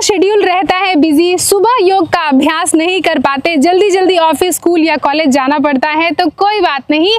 Schedule रहता है busy, सुबह योग का अभ्यास नहीं कर पाते, जल्दी जल्दी ऑफिस, स्कूल या कॉलेज जाना पड़ता है, तो कोई बात नहीं।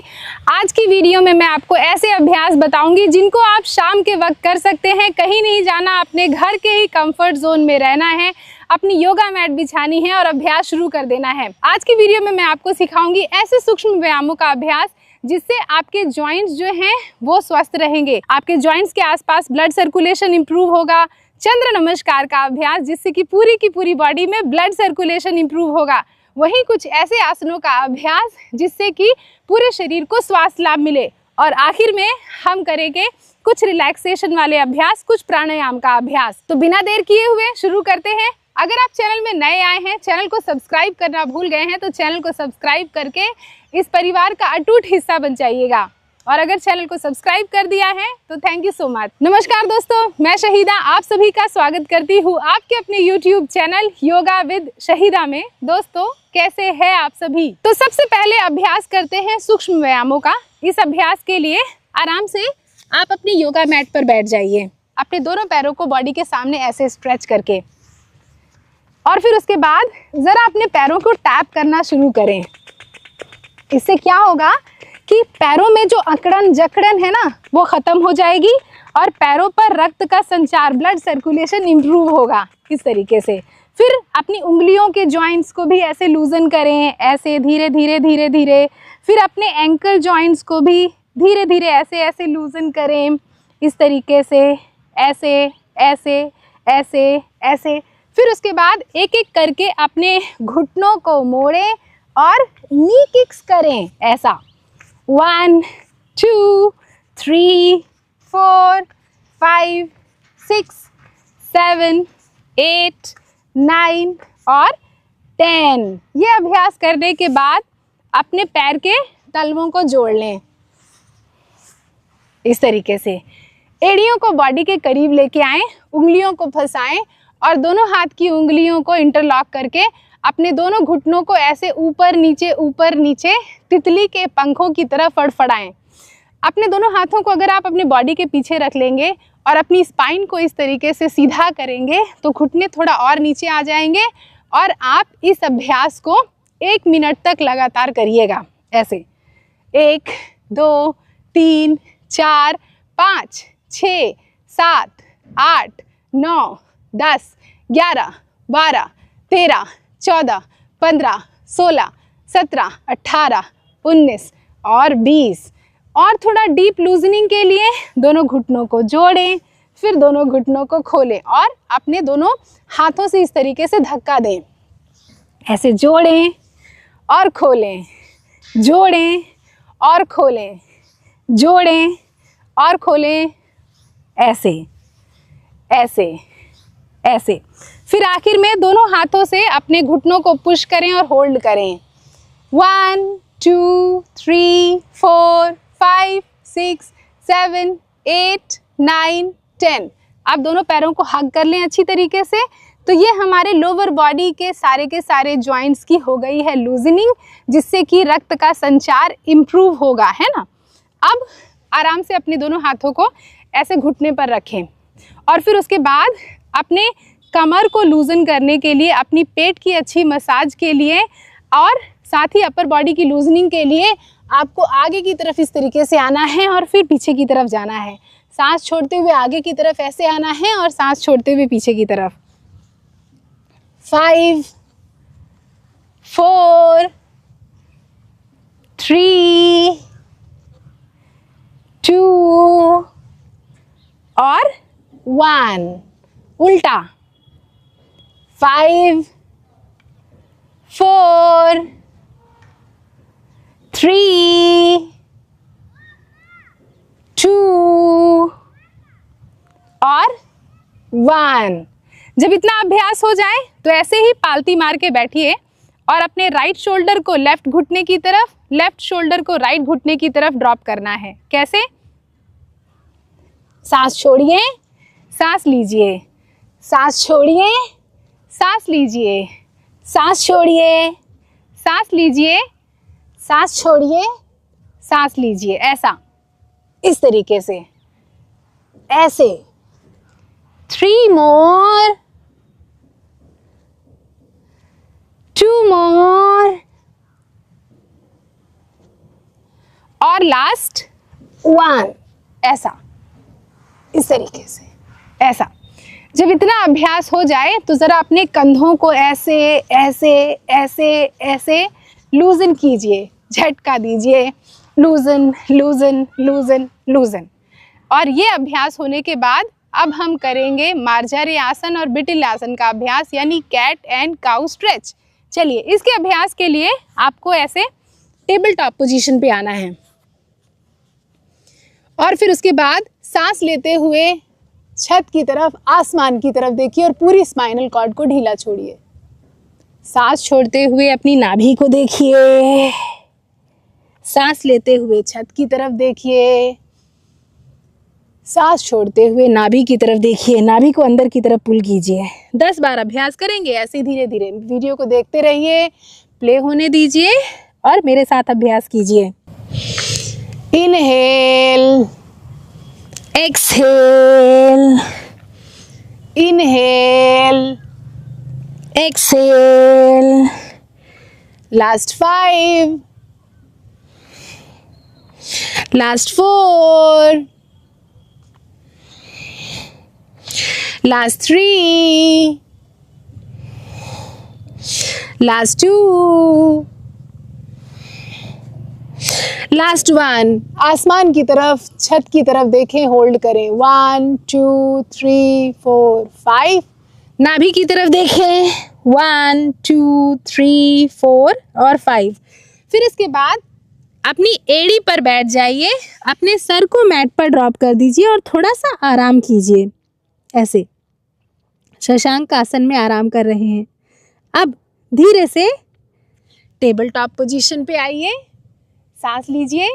आज की वीडियो में मैं आपको ऐसे अभ्यास बताऊंगी जिनको आप शाम के वक्त कर सकते हैं। कहीं नहीं जाना, अपने घर के ही कंफर्ट जोन में रहना है, अपनी योगा मैट बिछानी है और अभ्यास शुरू कर देना है। आज की वीडियो में मैं आपको सिखाऊंगी ऐसे सूक्ष्म व्यायामों का अभ्यास जिससे आपके जॉइंट्स जो हैं वो स्वस्थ रहेंगे, आपके जॉइंट्स के आसपास ब्लड सर्कुलेशन इंप्रूव होगा। चंद्र नमस्कार का अभ्यास जिससे कि पूरी बॉडी में ब्लड सर्कुलेशन इंप्रूव होगा। वहीं कुछ ऐसे आसनों का अभ्यास जिससे कि पूरे शरीर को स्वास्थ्य लाभ मिले। और आखिर में हम करेंगे कुछ रिलैक्सेशन वाले अभ्यास, कुछ प्राणायाम का अभ्यास। तो बिना देर किए हुए शुरू करते हैं। अगर आप चैनल में नए आए हैं, चैनल को सब्सक्राइब करना भूल गए हैं, तो चैनल को सब्सक्राइब करके इस परिवार का अटूट हिस्सा बन जाइएगा। और अगर चैनल को सब्सक्राइब कर दिया है तो थैंक यू सो मच। नमस्कार दोस्तों, मैं शहीदा आप सभी का स्वागत करती हूँ आपके अपने YouTube channel yoga with Shahida में। दोस्तों कैसे हैं आप सभी? तो सबसे पहले अभ्यास करते हैं सूक्ष्म व्यायामों का। इस अभ्यास के लिए आराम से आप अपनी योगा मैट पर बैठ जाइए, अपने दोनों पैरों को बॉडी के सामने ऐसे स्ट्रेच करके, और फिर उसके बाद ज़रा अपने पैरों को टैप करना शुरू करें। इससे क्या होगा कि पैरों में जो अकड़न जकड़न है ना वो ख़त्म हो जाएगी और पैरों पर रक्त का संचार, ब्लड सर्कुलेशन इम्प्रूव होगा। इस तरीके से फिर अपनी उंगलियों के जॉइंट्स को भी ऐसे लूजन करें, ऐसे धीरे धीरे। फिर अपने एंकल जॉइंट्स को भी धीरे धीरे ऐसे लूजन करें, इस तरीके से, ऐसे। फिर उसके बाद एक एक करके अपने घुटनों को मोड़ें और नी किक्स करें, ऐसा 1 2 3 4 5 6 7 8 9 और 10। ये अभ्यास करने के बाद अपने पैर के तलवों को जोड़ लें इस तरीके से। एड़ियों को बॉडी के करीब लेके आएं, उंगलियों को फंसाएं और दोनों हाथ की उंगलियों को इंटरलॉक करके अपने दोनों घुटनों को ऐसे ऊपर नीचे तितली के पंखों की तरह फड़फड़ाएं। अपने दोनों हाथों को अगर आप अपने बॉडी के पीछे रख लेंगे और अपनी स्पाइन को इस तरीके से सीधा करेंगे तो घुटने थोड़ा और नीचे आ जाएंगे और आप इस अभ्यास को 1 मिनट तक लगातार करिएगा ऐसे। 1 2 3 4 5 6 7 8 9 10 11 12 13 14 15 16 17 18 19 और 20। और थोड़ा डीप लूजनिंग के लिए दोनों घुटनों को जोड़ें, फिर दोनों घुटनों को खोलें और अपने दोनों हाथों से इस तरीके से धक्का दें, ऐसे जोड़ें और खोलें, जोड़ें और खोलें, जोड़ें और खोलें, ऐसे। फिर आखिर में दोनों हाथों से अपने घुटनों को पुश करें और होल्ड करें। 1 2 3 4 5 6 7 8 9 10। आप दोनों पैरों को हग कर लें अच्छी तरीके से। तो ये हमारे लोअर बॉडी के सारे जॉइंट्स की हो गई है लूजनिंग, जिससे कि रक्त का संचार इम्प्रूव होगा, है ना। अब आराम से अपने दोनों हाथों को ऐसे घुटने पर रखें और फिर उसके बाद अपने कमर को लूजन करने के लिए, अपनी पेट की अच्छी मसाज के लिए और साथ ही अपर बॉडी की लूजनिंग के लिए आपको आगे की तरफ इस तरीके से आना है और फिर पीछे की तरफ जाना है। सांस छोड़ते हुए आगे की तरफ ऐसे आना है और सांस छोड़ते हुए पीछे की तरफ। 5 4 3 2 और 1। उल्टा 5 4 3 2 और 1। जब इतना अभ्यास हो जाए तो ऐसे ही पालती मार के बैठिए और अपने राइट शोल्डर को लेफ्ट घुटने की तरफ, लेफ्ट शोल्डर को राइट घुटने की तरफ ड्रॉप करना है। कैसे? सांस छोड़िए, सांस लीजिए, सांस छोड़िए, सांस लीजिए, सांस छोड़िए, सांस लीजिए, सांस छोड़िए, सांस लीजिए, ऐसा, इस तरीके से, ऐसे। 3 more, और लास्ट 1, ऐसा, इस तरीके से, ऐसा। जब इतना अभ्यास हो जाए तो ज़रा अपने कंधों को ऐसे ऐसे ऐसे ऐसे लूजन कीजिए, झटका दीजिए, लूजन लूजन लूजन लूजन। और ये अभ्यास होने के बाद अब हम करेंगे मार्जारी आसन और बिटिल आसन का अभ्यास, यानी कैट एंड काउ स्ट्रेच। चलिए, इसके अभ्यास के लिए आपको ऐसे टेबल टॉप पोजीशन पे आना है और फिर उसके बाद सांस लेते हुए छत की तरफ, आसमान की तरफ देखिए और पूरी स्पाइनल कॉर्ड को ढीला छोड़िए। सांस छोड़ते हुए अपनी नाभि को देखिए, सांस लेते हुए छत की तरफ देखिए, सांस छोड़ते हुए नाभि की तरफ देखिए, नाभि को अंदर की तरफ पुल कीजिए। 10 बार अभ्यास करेंगे ऐसे धीरे धीरे। वीडियो को देखते रहिए, प्ले होने दीजिए और मेरे साथ अभ्यास कीजिए। Inhale, exhale, inhale, exhale. Last 5, last 4, last 3, last 2, last 1। आसमान की तरफ, छत की तरफ देखें, होल्ड करें। 1 2 3 4 5। नाभि की तरफ देखें, 1 2 3 4 और 5। फिर इसके बाद अपनी एड़ी पर बैठ जाइए, अपने सर को मैट पर ड्रॉप कर दीजिए और थोड़ा सा आराम कीजिए। ऐसे शशांक आसन में आराम कर रहे हैं। अब धीरे से टेबल टॉप पोजीशन पे आइए, सांस लीजिए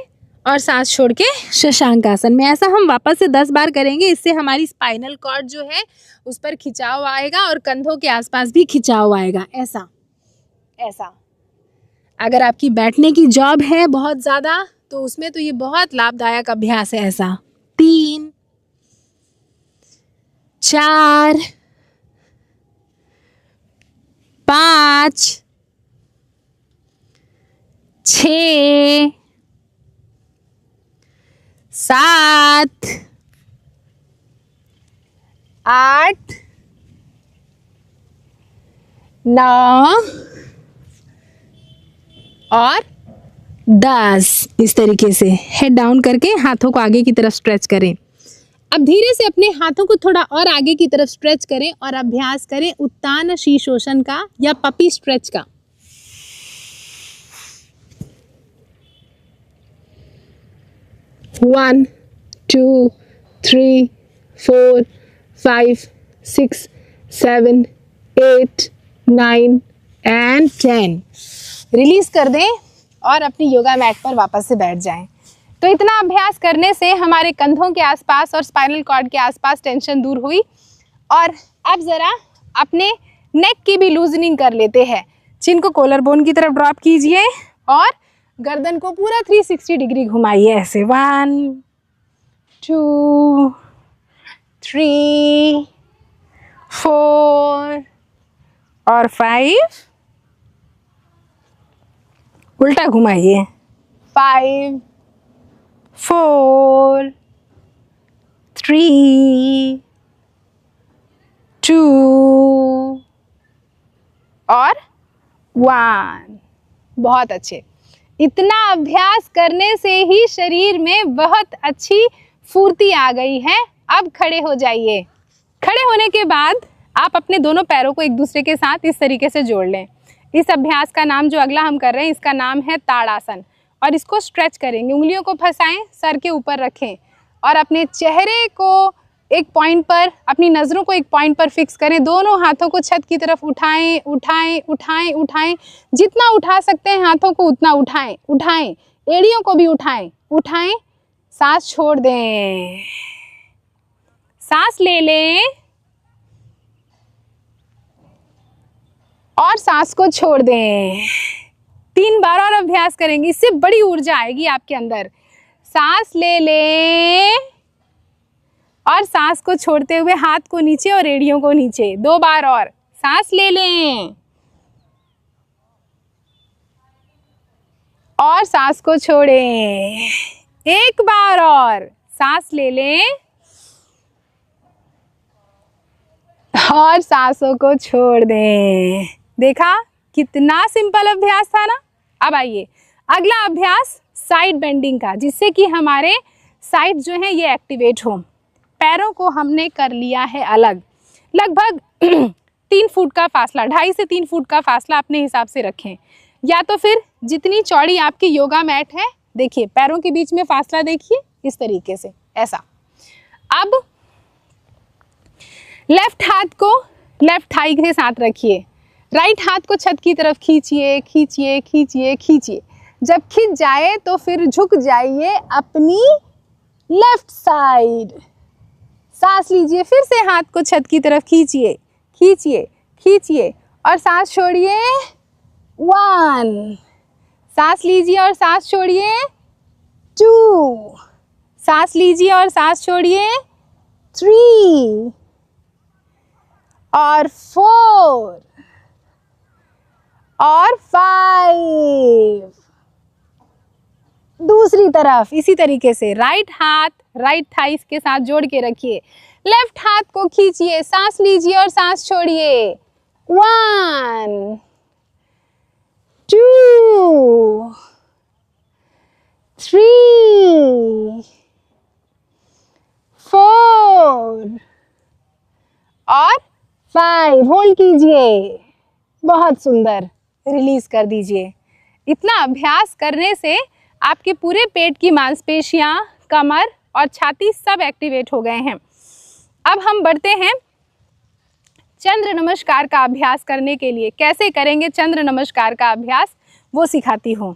और सांस छोड़ के शशांक आसन में। ऐसा हम वापस से 10 बार करेंगे। इससे हमारी स्पाइनल कॉर्ड जो है उस पर खिंचाव आएगा और कंधों के आसपास भी खिंचाव आएगा। ऐसा ऐसा। अगर आपकी बैठने की जॉब है बहुत ज़्यादा तो उसमें तो ये बहुत लाभदायक अभ्यास है। ऐसा 3 4 5 6 7 8 9 और 10। इस तरीके से हेड डाउन करके हाथों को आगे की तरफ स्ट्रेच करें। अब धीरे से अपने हाथों को थोड़ा और आगे की तरफ स्ट्रेच करें और अभ्यास करें उत्तान शीर्षोषण का या पपी स्ट्रेच का। One, 2, 3, 4, 5, 6, 7, 8, 9 and 10। रिलीज कर दें और अपनी योगा मैट पर वापस से बैठ जाएं। तो इतना अभ्यास करने से हमारे कंधों के आसपास और स्पाइनल कॉर्ड के आसपास टेंशन दूर हुई। और अब ज़रा अपने नेक की भी लूजनिंग कर लेते हैं। चिन को कॉलर बोन की तरफ ड्रॉप कीजिए और गर्दन को पूरा 360 डिग्री घुमाइए। ऐसे 1 2 3 4 और 5। उल्टा घुमाइए। 5 4 3 2 और 1। बहुत अच्छे। इतना अभ्यास करने से ही शरीर में बहुत अच्छी फुर्ती आ गई है। अब खड़े हो जाइए। खड़े होने के बाद आप अपने दोनों पैरों को एक दूसरे के साथ इस तरीके से जोड़ लें। इस अभ्यास का नाम जो अगला हम कर रहे हैं इसका नाम है ताड़ासन और इसको स्ट्रेच करेंगे। उंगलियों को फंसाएं, सर के ऊपर रखें और अपने चेहरे को एक पॉइंट पर, अपनी नज़रों को एक पॉइंट पर फिक्स करें। दोनों हाथों को छत की तरफ उठाएं उठाएं उठाएं उठाएं। जितना उठा सकते हैं हाथों को उतना उठाएं उठाएं। एड़ियों को भी उठाएं उठाएं। सांस छोड़ दें, सांस ले लें और सांस को छोड़ दें। 3 बार और अभ्यास करेंगे, इससे बड़ी ऊर्जा आएगी आपके अंदर। सांस ले लें और सांस को छोड़ते हुए हाथ को नीचे और एड़ियों को नीचे। 2 बार और। सांस ले लें और सांस को छोड़ें। एक बार और सांस ले लें और सांसों को छोड़ दें। देखा कितना सिंपल अभ्यास था ना। अब आइए अगला अभ्यास साइड बेंडिंग का, जिससे कि हमारे साइड जो है ये एक्टिवेट हो। पैरों को हमने कर लिया है अलग, लगभग 3 फुट का फासला, 2.5 से 3 फुट का फासला अपने हिसाब से रखें, या तो फिर जितनी चौड़ी आपकी योगा मैट है, देखिए पैरों के बीच में फासला देखिए इस तरीके से, ऐसा। अब लेफ्ट हाथ को लेफ्ट थाई के साथ रखिए, राइट हाथ को छत की तरफ खींचिए खींचिए खींचिए खींचिए। जब खींच जाए तो फिर झुक जाइए अपनी लेफ्ट साइड। सांस लीजिए, फिर से हाथ को छत की तरफ खींचिए खींचिए खींचिए और सांस छोड़िए। 1, सांस लीजिए और सांस छोड़िए। 2, सांस लीजिए और सांस छोड़िए। 3 और 4 और 5। दूसरी तरफ इसी तरीके से राइट हाथ राइट थाइस के साथ जोड़ के रखिए, लेफ्ट हाथ को खींचिए, सांस लीजिए और सांस छोड़िए। 1, 2, 3, 4 और 5। होल्ड कीजिए, बहुत सुंदर, रिलीज कर दीजिए। इतना अभ्यास करने से आपके पूरे पेट की मांसपेशियां, कमर और छाती सब एक्टिवेट हो गए हैं। अब हम बढ़ते हैं चंद्र नमस्कार का अभ्यास करने के लिए। कैसे करेंगे चंद्र नमस्कार का अभ्यास वो सिखाती हूँ।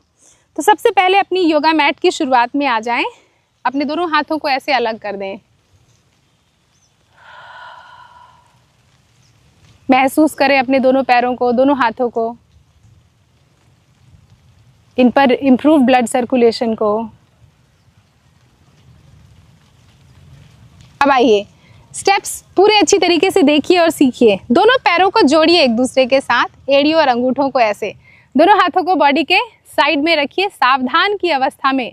तो सबसे पहले अपनी योगा मैट की शुरुआत में आ जाएं। अपने दोनों हाथों को ऐसे अलग कर दें। महसूस करें अपने दोनों पैरों को, दोनों हाथों को, इन पर इम्प्रूव ब्लड सर्कुलेशन को। अब आइए स्टेप्स पूरे अच्छी तरीके से देखिए और सीखिए। दोनों पैरों को जोड़िए एक दूसरे के साथ, एड़ियों और अंगूठों को ऐसे। दोनों हाथों को बॉडी के साइड में रखिए सावधान की अवस्था में,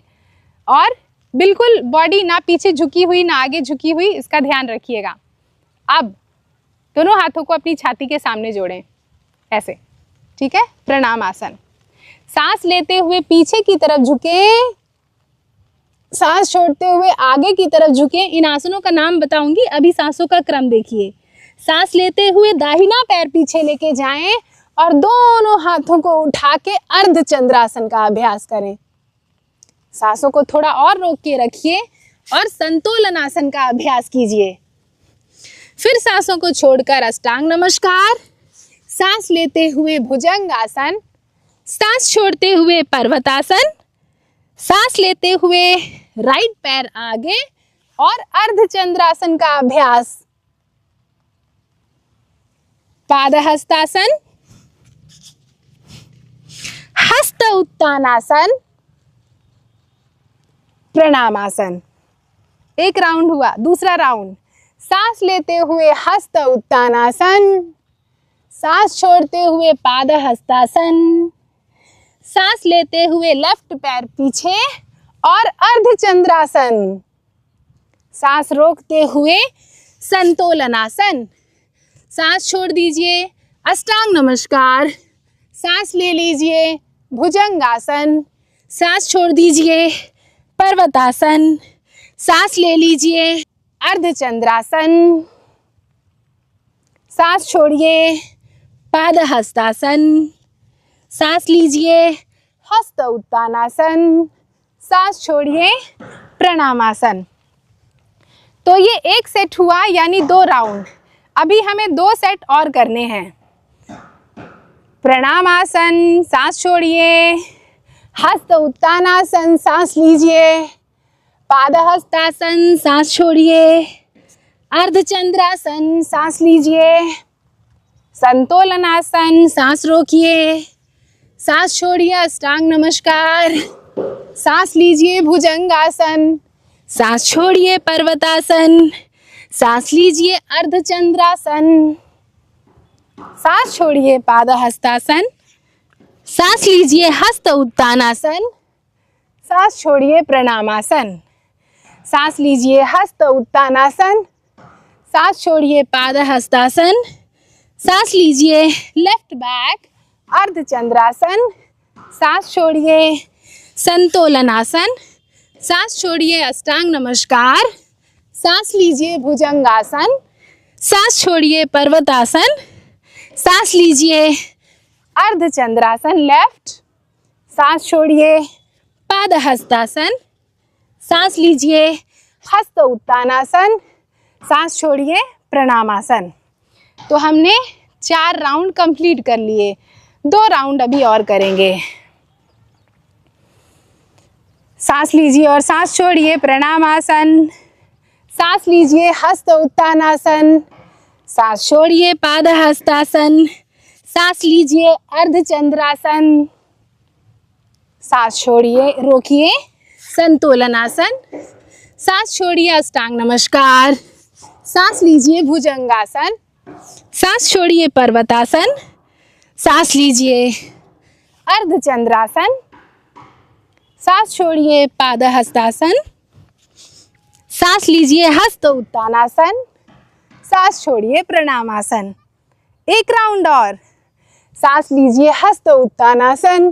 और बिल्कुल बॉडी ना पीछे झुकी हुई ना आगे झुकी हुई, इसका ध्यान रखिएगा। अब दोनों हाथों को अपनी छाती के सामने जोड़ें ऐसे, ठीक है। प्रणाम आसन। सांस लेते हुए पीछे की तरफ झुकें, सांस छोड़ते हुए आगे की तरफ झुकें। इन आसनों का नाम बताऊंगी, अभी सांसों का क्रम देखिए। सांस लेते हुए दाहिना पैर पीछे लेके जाएं और दोनों हाथों को उठा के अर्ध चंद्रासन का अभ्यास करें। सांसों को थोड़ा और रोक के रखिए और संतुलन आसन का अभ्यास कीजिए। फिर सांसों को छोड़कर अष्टांग नमस्कार, सांस लेते हुए भुजंग आसन, सांस छोड़ते हुए पर्वतासन, सांस लेते हुए राइट पैर आगे और अर्धचंद्रासन का अभ्यास। पादहस्तासन, हस्त उत्तानासन, प्रणामासन। एक राउंड हुआ। दूसरा राउंड, सांस लेते हुए हस्त उत्तानासन, सांस छोड़ते हुए पादहस्तासन, सांस लेते हुए लेफ्ट पैर पीछे और अर्धचंद्रासन, सांस रोकते हुए संतोलनासन, सांस छोड़ दीजिए अष्टांग नमस्कार, सांस ले लीजिए भुजंगासन, सांस छोड़ दीजिए पर्वतासन, सांस ले लीजिए अर्धचंद्रासन, सांस छोड़िए पादहस्तासन, सांस लीजिए हस्त उत्तानासन, सांस छोड़िए प्रणामासन। तो ये एक सेट हुआ, यानी 2 राउंड। अभी हमें 2 सेट और करने हैं। प्रणामासन, सांस छोड़िए, हस्त उत्तानासन, सांस लीजिए, पादहस्तासन, सांस छोड़िए, अर्धचंद्रासन, सांस लीजिए, संतोलनासन, सांस रोकिए, सांस छोड़िए अष्टांग नमस्कार, सांस लीजिए भुजंगासन, सांस छोड़िए पर्वतासन, सांस लीजिए अर्धचंद्रासन, सांस छोड़िए पादहस्तासन, सांस लीजिए हस्त उत्तानासन, सांस छोड़िए प्रणामासन। सांस लीजिए हस्त उत्तानासन, सांस छोड़िए पाद हस्तासन। सांस लीजिए लेफ्ट बैक अर्धचंद्रासन, सांस छोड़िए संतोलनासन। सांस छोड़िए अष्टांग नमस्कार। सांस लीजिए भुजंगासन, सांस छोड़िए पर्वतासन। सांस लीजिए अर्धचंद्रासन लेफ्ट, सांस छोड़िए पाद हस्तासन। सांस लीजिए हस्त उत्तानासन, सांस छोड़िए प्रणामासन। तो हमने 4 राउंड कंप्लीट कर लिए, 2 राउंड अभी और करेंगे। सांस लीजिए और सांस छोड़िए प्रणामासन। सांस लीजिए हस्त उत्तानासन, सांस छोड़िए पाद हस्तासन। सांस लीजिए अर्धचंद्रासन, सांस छोड़िए रोकिए संतोलनासन। सांस छोड़िए अष्टांग नमस्कार। सांस लीजिए भुजंगासन, सांस छोड़िए पर्वतासन। सांस लीजिए अर्धचंद्रासन, सांस छोड़िए पाद हस्तासन। सांस लीजिए हस्त उत्तानासन, सांस छोड़िए प्रणामासन। 1 राउंड और। सांस लीजिए हस्त उत्तानासन,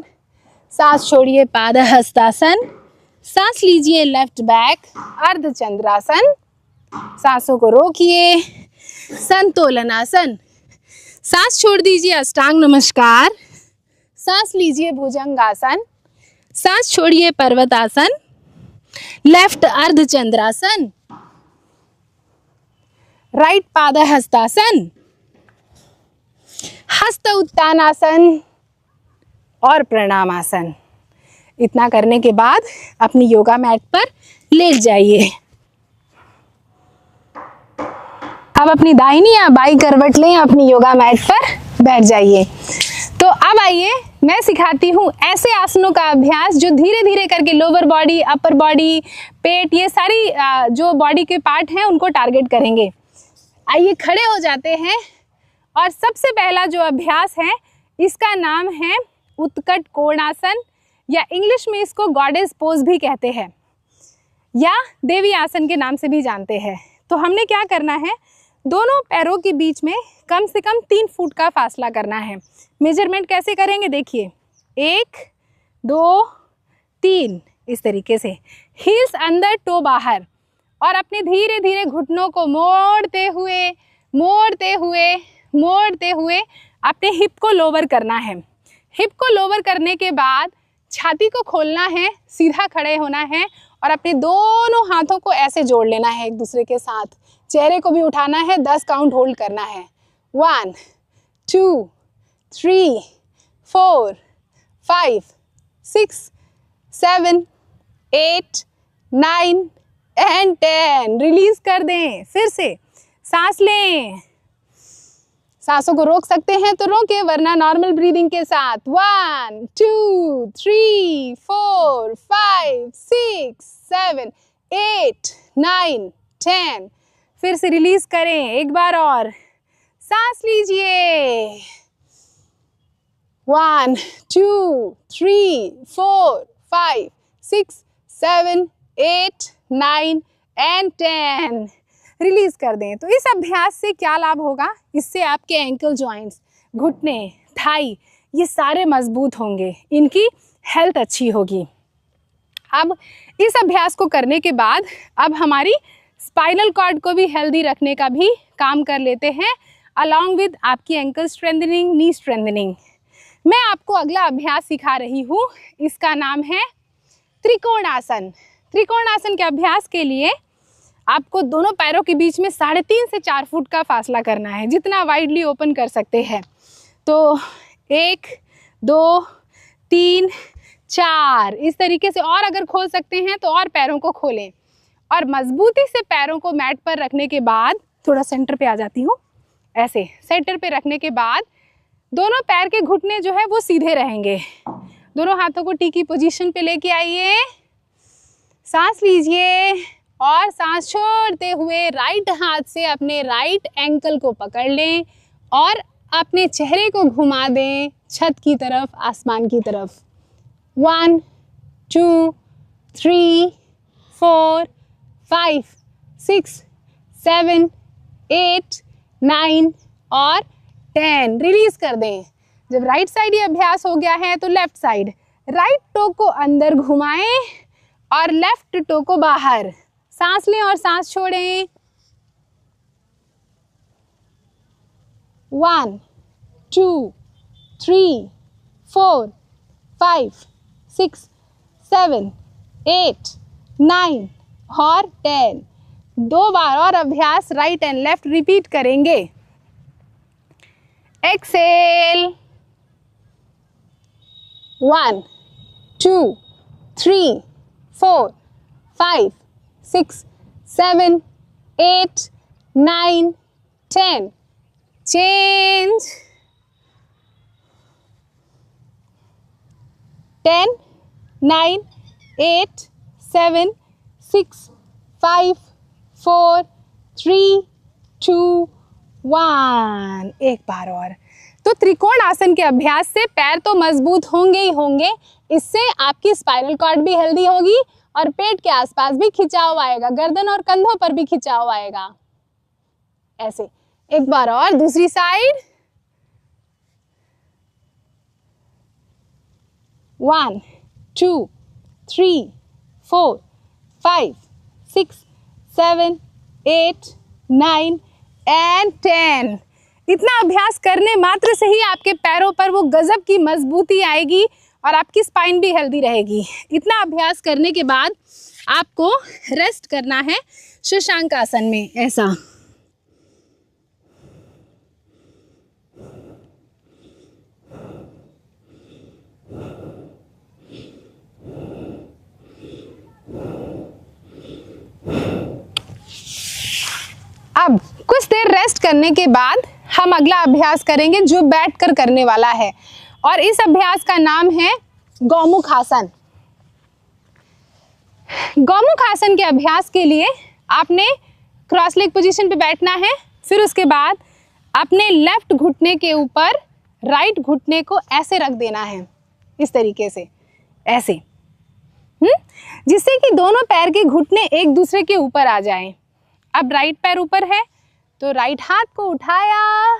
सांस छोड़िए पाद हस्तासन। सांस लीजिए लेफ्ट बैक अर्धचंद्रासन। सांसों को रोकिए संतोलनासन। सांस छोड़ दीजिए अष्टांग नमस्कार। सांस लीजिए भुजंगासन, सांस छोड़िए पर्वतासन। लेफ्ट अर्धचंद्रासन, राइट पाद हस्तासन, हस्त उत्तानासन और प्रणामासन। इतना करने के बाद अपनी योगा मैट पर लेट जाइए। अब अपनी दाहिनी या बाई करवट लें, अपनी योगा मैट पर बैठ जाइए। तो अब आइए मैं सिखाती हूँ ऐसे आसनों का अभ्यास जो धीरे धीरे करके लोअर बॉडी, अपर बॉडी, पेट, ये सारी जो बॉडी के पार्ट हैं उनको टारगेट करेंगे। आइए खड़े हो जाते हैं और सबसे पहला जो अभ्यास है इसका नाम है उत्कट कोणासन, या इंग्लिश में इसको गॉडेस पोज भी कहते हैं या देवी आसन के नाम से भी जानते हैं। तो हमने क्या करना है, दोनों पैरों के बीच में कम से कम 3 फुट का फासला करना है। मेजरमेंट कैसे करेंगे देखिए, 1 2 3 इस तरीके से, हील्स अंदर टो बाहर, और अपने धीरे धीरे घुटनों को मोड़ते हुए मोड़ते हुए मोड़ते हुए अपने हिप को लोवर करना है। हिप को लोवर करने के बाद छाती को खोलना है, सीधा खड़े होना है और अपने दोनों हाथों को ऐसे जोड़ लेना है एक दूसरे के साथ। चेहरे को भी उठाना है, 10 काउंट होल्ड करना है। 1 2 3 4 5 6 7 8 9 एंड 10। रिलीज कर दें। फिर से सांस लें, सांसों को रोक सकते हैं तो रोके, वरना नॉर्मल ब्रीदिंग के साथ 1 2 3 4 5 6 7 8 9 10। फिर से रिलीज करें, एक बार और सांस लीजिए। 1 2 3 4 5 6 7 8 9 एंड 10। रिलीज कर दें। तो इस अभ्यास से क्या लाभ होगा, इससे आपके एंकल जॉइंट्स, घुटने, थाई, ये सारे मजबूत होंगे, इनकी हेल्थ अच्छी होगी। अब इस अभ्यास को करने के बाद अब हमारी स्पाइनल कॉर्ड को भी हेल्दी रखने का भी काम कर लेते हैं, अलॉन्ग विद आपकी एंकल स्ट्रेंथनिंग, नी स्ट्रेंथनिंग। मैं आपको अगला अभ्यास सिखा रही हूँ, इसका नाम है त्रिकोणासन। त्रिकोणासन के अभ्यास के लिए आपको दोनों पैरों के बीच में 3.5 से 4 फुट का फासला करना है, जितना वाइडली ओपन कर सकते हैं। तो 1 2 3 4 इस तरीके से, और अगर खोल सकते हैं तो और पैरों को खोलें, और मजबूती से पैरों को मैट पर रखने के बाद, थोड़ा सेंटर पे आ जाती हूँ, ऐसे सेंटर पे रखने के बाद दोनों पैर के घुटने जो है वो सीधे रहेंगे। दोनों हाथों को टी की पोजीशन पे लेके आइए, सांस लीजिए और सांस छोड़ते हुए राइट हाथ से अपने राइट एंकल को पकड़ लें और अपने चेहरे को घुमा दें छत की तरफ, आसमान की तरफ। 1 2 3 4 5 6 7 8 9 और 10। रिलीज कर दें। जब राइट साइड ये अभ्यास हो गया है तो लेफ्ट साइड, राइट टो को अंदर घुमाएं और लेफ्ट टो को बाहर। सांस लें और सांस छोड़ें। 1 2 3 4 5 6 7 8 9 और 10। 2 बार और अभ्यास राइट एंड लेफ्ट रिपीट करेंगे। एक्सेल। 1 2 3 4 5 6 7 8 9 10। चेंज। 10 9 8 7 6 5 4 3 2 1। एक बार और। तो त्रिकोण आसन के अभ्यास से पैर तो मजबूत होंगे ही होंगे, इससे आपकी स्पाइनल कॉर्ड भी हेल्दी होगी और पेट के आसपास भी खिंचाव आएगा, गर्दन और कंधों पर भी खिंचाव आएगा। ऐसे एक बार और, दूसरी साइड। 1 2 3 4 5 6 7 8 9 एंड 10। इतना अभ्यास करने मात्र से ही आपके पैरों पर वो गजब की मजबूती आएगी और आपकी स्पाइन भी हेल्दी रहेगी। इतना अभ्यास करने के बाद आपको रेस्ट करना है शशांक आसन में। ऐसा अब कुछ देर रेस्ट करने के बाद हम अगला अभ्यास करेंगे जो बैठकर करने वाला है, और इस अभ्यास का नाम है गौमुख आसन। गौमुख आसन के अभ्यास के लिए आपने क्रॉस लेग पोजीशन पे बैठना है। फिर उसके बाद अपने लेफ्ट घुटने के ऊपर राइट घुटने को ऐसे रख देना है, इस तरीके से, ऐसे, जिससे कि दोनों पैर के घुटने एक दूसरे के ऊपर आ जाएं। अब राइट पैर ऊपर है तो राइट हाथ को उठाया,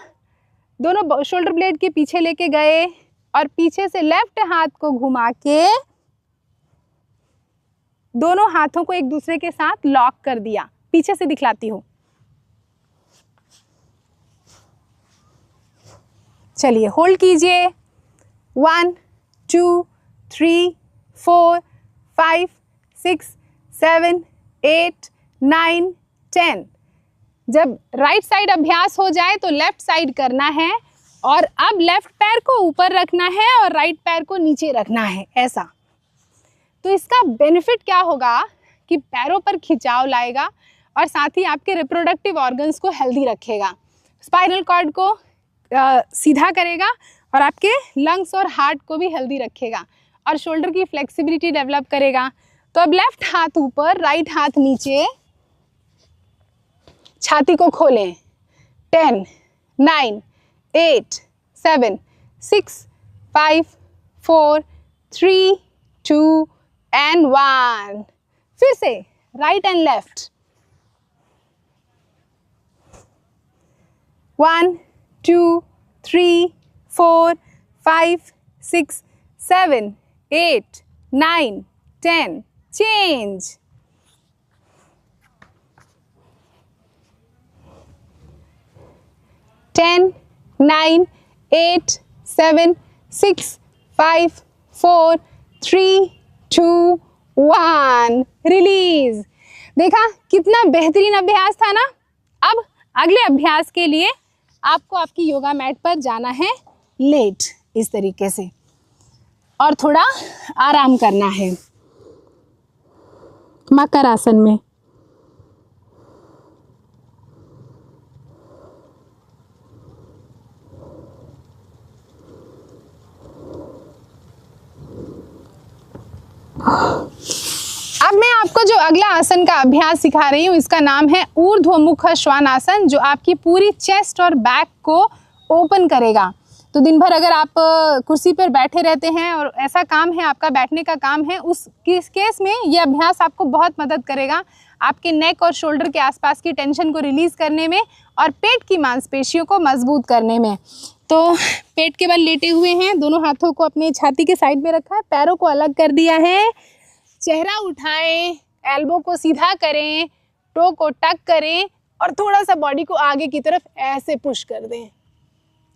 दोनों शोल्डर ब्लेड के पीछे लेके गए और पीछे से लेफ्ट हाथ को घुमा के दोनों हाथों को एक दूसरे के साथ लॉक कर दिया। पीछे से दिखलाती हूँ। चलिए होल्ड कीजिए। 1 2 3 4 5 6 7 8 9 10। जब राइट साइड अभ्यास हो जाए तो लेफ्ट साइड करना है, और अब लेफ्ट पैर को ऊपर रखना है और राइट पैर को नीचे रखना है, ऐसा। तो इसका बेनिफिट क्या होगा कि पैरों पर खिंचाव लाएगा और साथ ही आपके रिप्रोडक्टिव ऑर्गन्स को हेल्दी रखेगा, स्पाइनल कॉर्ड को सीधा करेगा और आपके लंग्स और हार्ट को भी हेल्दी रखेगा और शोल्डर की फ्लेक्सिबिलिटी डेवलप करेगा। तो अब लेफ्ट हाथ ऊपर, राइट हाथ नीचे, छाती को खोलें। 10 9 8 7 6 5 4 3 2 एंड 1। फिर से right and left. 1 2 3 4 5 6 7 8 9 10। Change. 10 9 8 7 6 5 4 3 2 1। Release. देखा कितना बेहतरीन अभ्यास था ना। अब अगले अभ्यास के लिए आपको आपकी योगा मैट पर जाना है लेट, इस तरीके से, और थोड़ा आराम करना है मकर आसन में। अब मैं आपको जो अगला आसन का अभ्यास सिखा रही हूँ, इसका नाम है ऊर्ध्वमुख श्वानासन, जो आपकी पूरी चेस्ट और बैक को ओपन करेगा। तो दिन भर अगर आप कुर्सी पर बैठे रहते हैं और ऐसा काम है आपका, बैठने का काम है, उस केस में ये अभ्यास आपको बहुत मदद करेगा आपके नेक और शोल्डर के आसपास की टेंशन को रिलीज़ करने में और पेट की मांसपेशियों को मजबूत करने में। तो पेट के बल लेटे हुए हैं, दोनों हाथों को अपने छाती के साइड में रखा है, पैरों को अलग कर दिया है, चेहरा उठाएं, एल्बो को सीधा करें, टो को टक करें और थोड़ा सा बॉडी को आगे की तरफ ऐसे पुश कर दें,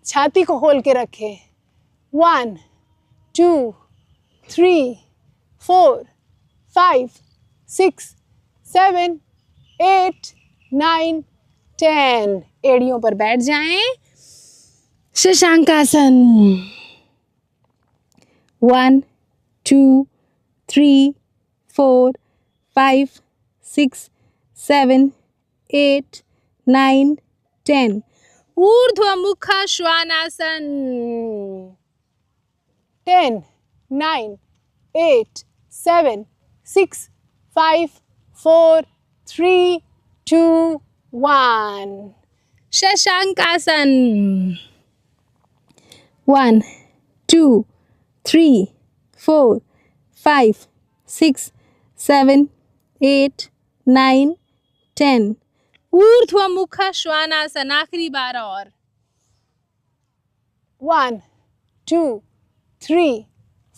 छाती को खोल के रखें। 1 2 3 4 5 6 7 8 9 10। एड़ियों पर बैठ जाएं, शशांकासन। 1 2 3 4 5 6 7 8 9 10। ऊर्ध्व मुख श्वानासन। 10 9 8 7 6 5 4 3 2 1। शशांकासन। 1 2 3 4 5 6 7 8 9 10। ऊर्ध्व मुख श्वानासन। आखिरी बार और। 1 2 3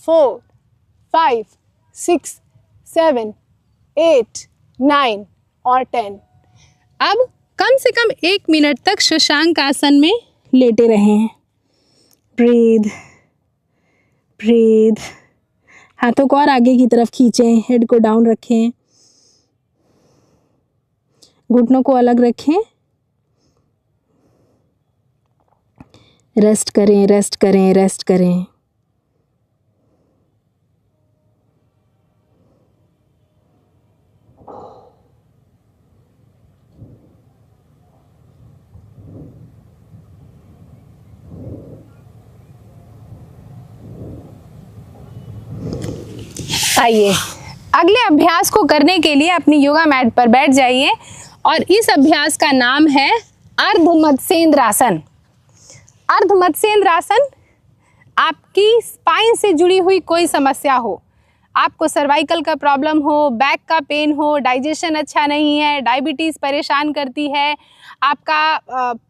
4 5 6 7 8 9 और 10। अब कम से कम 1 मिनट तक शशांक आसन में लेटे रहें। Breathe breathe. हाथों को और आगे की तरफ खींचें, हेड को डाउन रखें, घुटनों को अलग रखें। रेस्ट करें, रेस्ट करें, रेस्ट करें। आइए अगले अभ्यास को करने के लिए अपनी योगा मैट पर बैठ जाइए और इस अभ्यास का नाम है अर्ध मत्स्येंद्रासन। अर्ध मत्स्येंद्रासन आपकी स्पाइन से जुड़ी हुई कोई समस्या हो, आपको सर्वाइकल का प्रॉब्लम हो, बैक का पेन हो, डाइजेशन अच्छा नहीं है, डायबिटीज़ परेशान करती है, आपका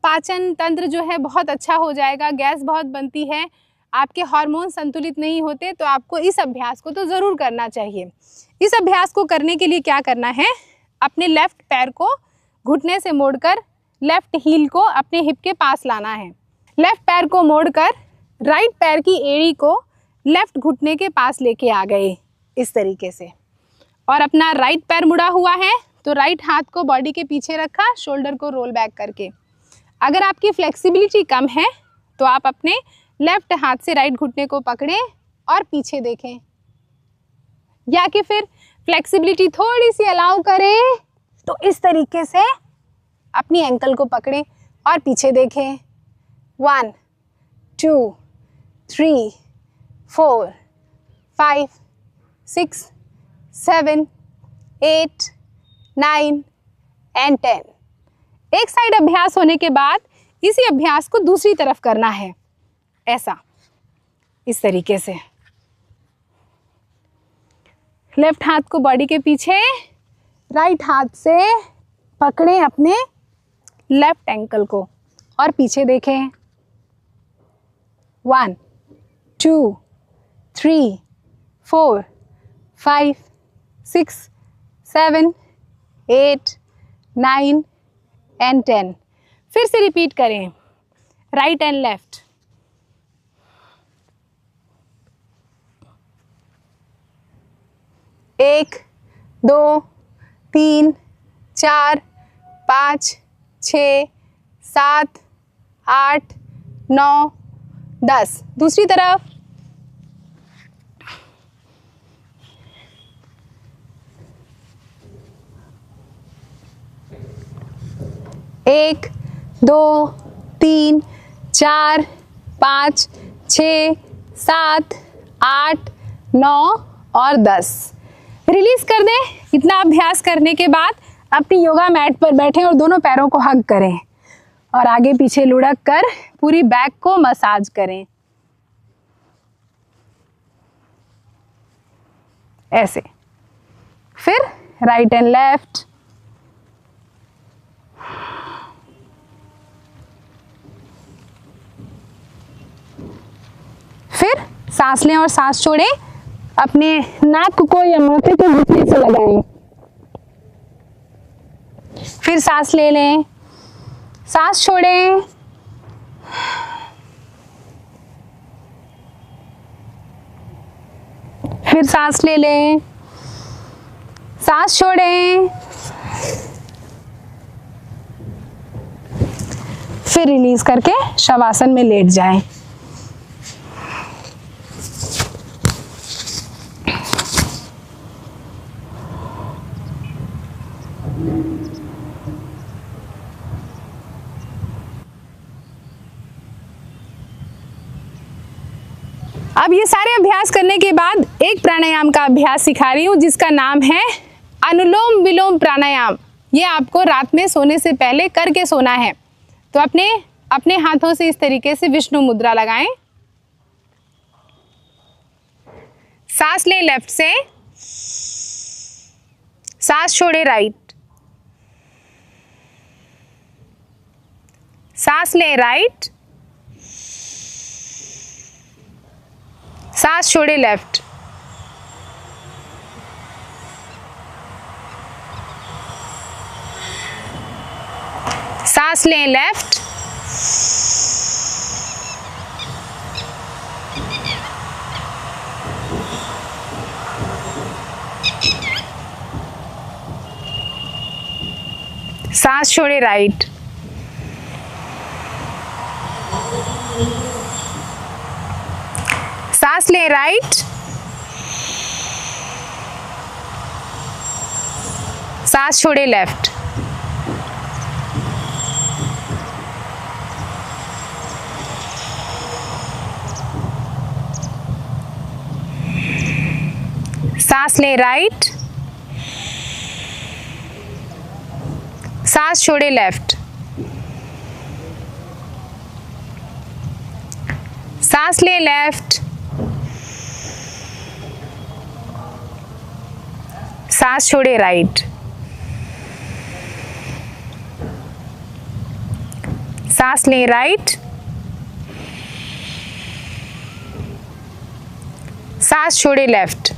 पाचन तंत्र जो है बहुत अच्छा हो जाएगा, गैस बहुत बनती है, आपके हार्मोन संतुलित नहीं होते, तो आपको इस अभ्यास को तो ज़रूर करना चाहिए। इस अभ्यास को करने के लिए क्या करना है, अपने लेफ़्ट पैर को घुटने से मोड़कर लेफ़्ट हील को अपने हिप के पास लाना है। लेफ़्ट पैर को मोड़कर राइट पैर की एड़ी को लेफ़्ट घुटने के पास लेके आ गए इस तरीके से। और अपना राइट पैर मुड़ा हुआ है तो राइट हाथ को बॉडी के पीछे रखा, शोल्डर को रोल बैक करके। अगर आपकी फ्लेक्सिबिलिटी कम है तो आप अपने लेफ्ट हाथ से राइट घुटने को पकड़ें और पीछे देखें, या कि फिर फ्लेक्सिबिलिटी थोड़ी सी अलाउ करें तो इस तरीके से अपनी एंकल को पकड़ें और पीछे देखें। 1 2 3 4 5 6 7 8 9 and 10। एक साइड अभ्यास होने के बाद इसी अभ्यास को दूसरी तरफ करना है, ऐसा, इस तरीके से। लेफ्ट हाथ को बॉडी के पीछे, राइट हाथ से पकड़ें अपने लेफ्ट एंकल को और पीछे देखें। 1 2 3 4 5 6 7 8 9 and 10। फिर से रिपीट करें, राइट एंड लेफ्ट। एक 2 3 4 5 6 7 8 9 10। दूसरी तरफ। 1 2 3 4 5 6 7 8 9 और 10। रिलीज कर दें। इतना अभ्यास करने के बाद अपनी योगा मैट पर बैठें और दोनों पैरों को हग करें। और आगे पीछे लुढ़क कर पूरी बैक को मसाज करें, ऐसे। फिर राइट एंड लेफ्ट, फिर सांस लें और सांस छोड़ें। अपने नाक को या माथे को घुटने से लगाएं, फिर सांस ले लें, सांस छोड़ें, फिर सांस ले लें, सांस छोड़ें, फिर रिलीज करके शवासन में लेट जाएं। अब ये सारे अभ्यास करने के बाद एक प्राणायाम का अभ्यास सिखा रही हूँ जिसका नाम है अनुलोम विलोम प्राणायाम। ये आपको रात में सोने से पहले करके सोना है। तो अपने हाथों से इस तरीके से विष्णु मुद्रा लगाएं। सांस लें लेफ्ट से, सांस छोड़े राइट, सांस लें राइट, सांस छोड़े लेफ्ट, सांस लें लेफ्ट, सांस छोड़े राइट, सांस लें राइट, सांस छोड़े लेफ्ट, सांस लें राइट, सांस छोड़े लेफ्ट, सांस लें लेफ्ट, सांस छोड़े राइट, सांस लें राइट, सांस छोड़े लेफ्ट,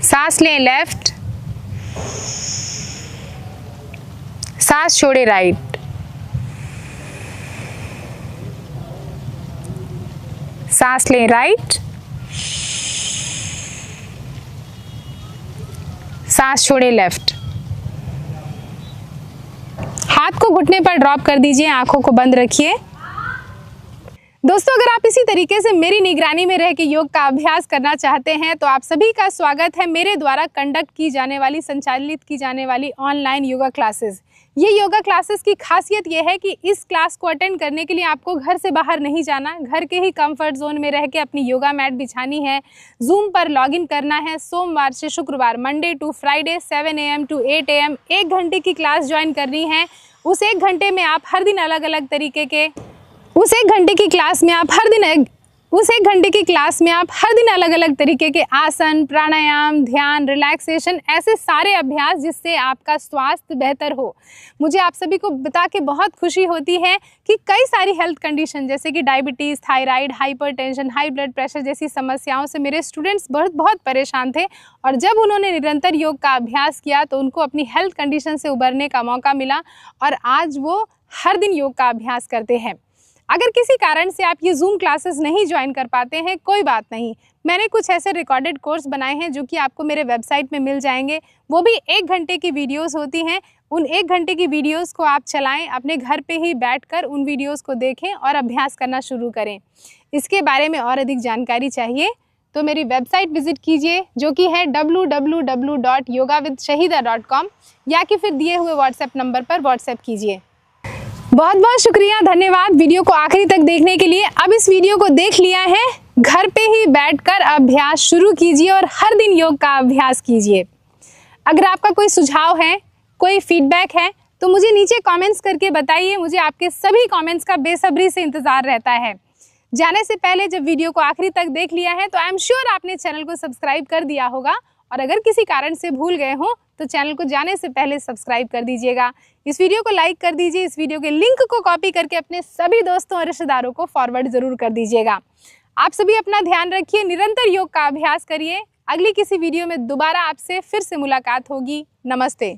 सांस लें लेफ्ट, सांस छोड़े राइट, सांस लें राइट, सांस छोड़े लेफ्ट। हाथ को घुटने पर ड्रॉप कर दीजिए, आंखों को बंद रखिए। दोस्तों, अगर आप इसी तरीके से मेरी निगरानी में रह के योग का अभ्यास करना चाहते हैं तो आप सभी का स्वागत है मेरे द्वारा कंडक्ट की जाने वाली, संचालित की जाने वाली ऑनलाइन योगा क्लासेस। ये योगा क्लासेस की खासियत ये है कि इस क्लास को अटेंड करने के लिए आपको घर से बाहर नहीं जाना, घर के ही कंफर्ट जोन में रह के अपनी योगा मैट बिछानी है, जूम पर लॉगिन करना है। सोमवार से शुक्रवार, Monday to Friday 7 AM to 8 AM 1 घंटे की क्लास ज्वाइन करनी है। उस 1 घंटे में आप हर दिन अलग अलग तरीके के उस एक घंटे की क्लास में आप हर दिन अलग अलग तरीके के आसन, प्राणायाम, ध्यान, रिलैक्सेशन, ऐसे सारे अभ्यास जिससे आपका स्वास्थ्य बेहतर हो। मुझे आप सभी को बता के बहुत खुशी होती है कि कई सारी हेल्थ कंडीशन जैसे कि diabetes, thyroid, hypertension, high blood pressure जैसी समस्याओं से मेरे स्टूडेंट्स बहुत परेशान थे और जब उन्होंने निरंतर योग का अभ्यास किया तो उनको अपनी हेल्थ कंडीशन से उबरने का मौका मिला और आज वो हर दिन योग का अभ्यास करते हैं। अगर किसी कारण से आप ये जूम क्लासेस नहीं ज्वाइन कर पाते हैं, कोई बात नहीं, मैंने कुछ ऐसे रिकॉर्डेड कोर्स बनाए हैं जो कि आपको मेरे वेबसाइट में मिल जाएंगे। वो भी 1 घंटे की वीडियोस होती हैं। उन 1 घंटे की वीडियोस को आप चलाएं, अपने घर पे ही बैठकर उन वीडियोस को देखें और अभ्यास करना शुरू करें। इसके बारे में और अधिक जानकारी चाहिए तो मेरी वेबसाइट विजिट कीजिए जो कि है www.yogavidshahida.com या कि फिर दिए हुए व्हाट्सएप नंबर पर व्हाट्सएप कीजिए। बहुत बहुत शुक्रिया, धन्यवाद वीडियो को आखिरी तक देखने के लिए। अब इस वीडियो को देख लिया है, घर पे ही बैठकर अभ्यास शुरू कीजिए और हर दिन योग का अभ्यास कीजिए। अगर आपका कोई सुझाव है, कोई फीडबैक है तो मुझे नीचे कमेंट्स करके बताइए। मुझे आपके सभी कमेंट्स का बेसब्री से इंतज़ार रहता है। जाने से पहले जब वीडियो को आखिरी तक देख लिया है तो आई एम श्योर आपने चैनल को सब्सक्राइब कर दिया होगा, और अगर किसी कारण से भूल गए हो तो चैनल को जाने से पहले सब्सक्राइब कर दीजिएगा। इस वीडियो को लाइक कर दीजिए। इस वीडियो के लिंक को कॉपी करके अपने सभी दोस्तों और रिश्तेदारों को फॉरवर्ड ज़रूर कर दीजिएगा। आप सभी अपना ध्यान रखिए, निरंतर योग का अभ्यास करिए। अगली किसी वीडियो में दोबारा आपसे फिर से मुलाकात होगी। नमस्ते।